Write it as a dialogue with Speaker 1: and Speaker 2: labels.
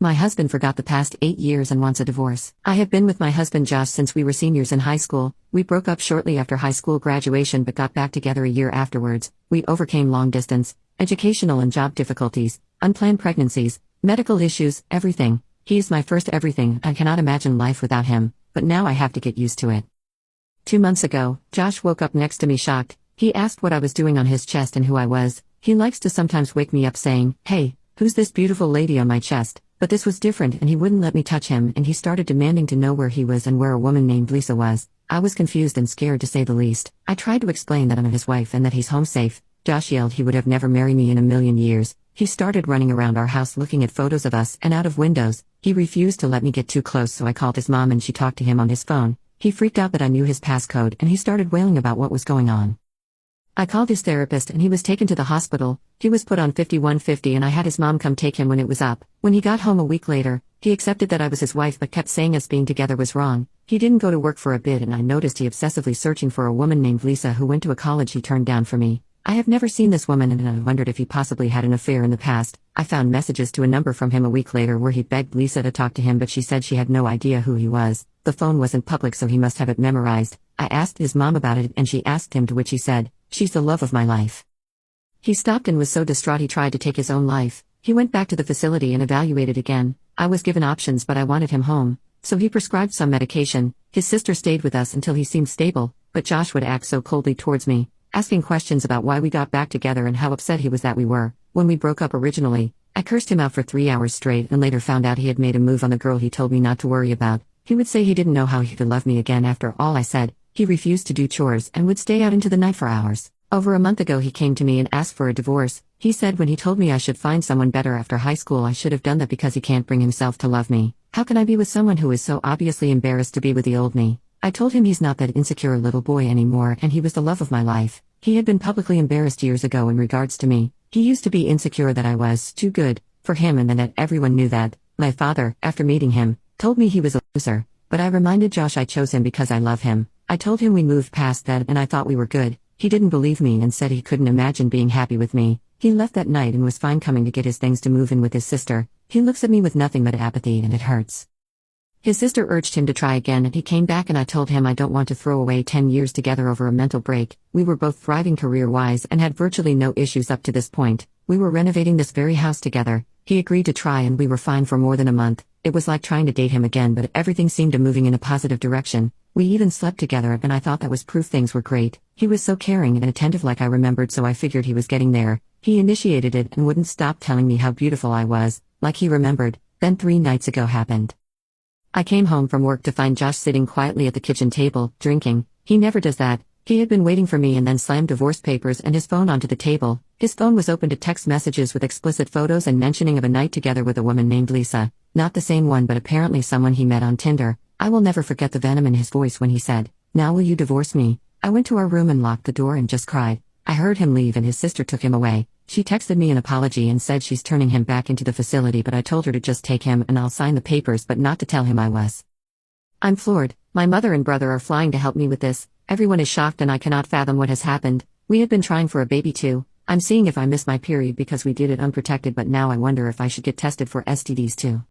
Speaker 1: My husband forgot the past 8 years and wants a divorce. I have been with my husband Josh since we were seniors in high school. We broke up shortly after high school graduation but got back together a year afterwards. We overcame long distance, educational and job difficulties, unplanned pregnancies, medical issues, everything. He is my first everything. I cannot imagine life without him, but now I have to get used to it. 2 months ago, Josh woke up next to me shocked. He asked what I was doing on his chest and who I was. He likes to sometimes wake me up saying, "Hey, who's this beautiful lady on my chest?" But this was different and he wouldn't let me touch him and he started demanding to know where he was and where a woman named Lisa was. I was confused and scared to say the least. I tried to explain that I'm his wife and that he's home safe. Josh yelled he would have never married me in a million years. He started running around our house looking at photos of us and out of windows. He refused to let me get too close, so I called his mom and she talked to him on his phone. He freaked out that I knew his passcode and he started wailing about what was going on. I called his therapist and he was taken to the hospital. He was put on 5150 and I had his mom come take him when it was up. When he got home a week later, he accepted that I was his wife but kept saying us being together was wrong. He didn't go to work for a bit and I noticed he obsessively searching for a woman named Lisa who went to a college he turned down for me. I have never seen this woman and I wondered if he possibly had an affair in the past. I found messages to a number from him a week later where he begged Lisa to talk to him but she said she had no idea who he was. The phone wasn't public so he must have it memorized. I asked his mom about it and she asked him, to which he said, "She's the love of my life." He stopped and was so distraught he tried to take his own life. He went back to the facility and evaluated again. I was given options but I wanted him home, so he prescribed some medication. His sister stayed with us until he seemed stable, but Josh would act so coldly towards me, asking questions about why we got back together and how upset he was that we were. When we broke up originally, I cursed him out for 3 hours straight and later found out he had made a move on the girl he told me not to worry about. He would say he didn't know how he could love me again after all I said. He refused to do chores and would stay out into the night for hours. Over a month ago he came to me and asked for a divorce. He said when he told me I should find someone better after high school I should have done that because he can't bring himself to love me. How can I be with someone who is so obviously embarrassed to be with the old me? I told him he's not that insecure little boy anymore and he was the love of my life. He had been publicly embarrassed years ago in regards to me. He used to be insecure that I was too good for him and that everyone knew that. My father, after meeting him, told me he was a loser, but I reminded Josh I chose him because I love him. I told him we moved past that and I thought we were good. He didn't believe me and said he couldn't imagine being happy with me. He left that night and was fine coming to get his things to move in with his sister. He looks at me with nothing but apathy and it hurts. His sister urged him to try again and he came back and I told him I don't want to throw away 10 years together over a mental break. We were both thriving career-wise and had virtually no issues up to this point. We were renovating this very house together. He agreed to try and we were fine for more than a month. It was like trying to date him again but everything seemed to moving in a positive direction. We even slept together and I thought that was proof things were great. He was so caring and attentive like I remembered so I figured he was getting there. He initiated it and wouldn't stop telling me how beautiful I was, like he remembered. Then 3 nights ago happened. I came home from work to find Josh sitting quietly at the kitchen table, drinking. He never does that. He had been waiting for me and then slammed divorce papers and his phone onto the table. His phone was open to text messages with explicit photos and mentioning of a night together with a woman named Lisa. Not the same one but apparently someone he met on Tinder. I will never forget the venom in his voice when he said, "Now will you divorce me?" I went to our room and locked the door and just cried. I heard him leave and his sister took him away. She texted me an apology and said she's turning him back into the facility but I told her to just take him and I'll sign the papers but not to tell him I was. I'm floored. My mother and brother are flying to help me with this. Everyone is shocked and I cannot fathom what has happened. We had been trying for a baby too. I'm seeing if I miss my period because we did it unprotected but now I wonder if I should get tested for STDs too.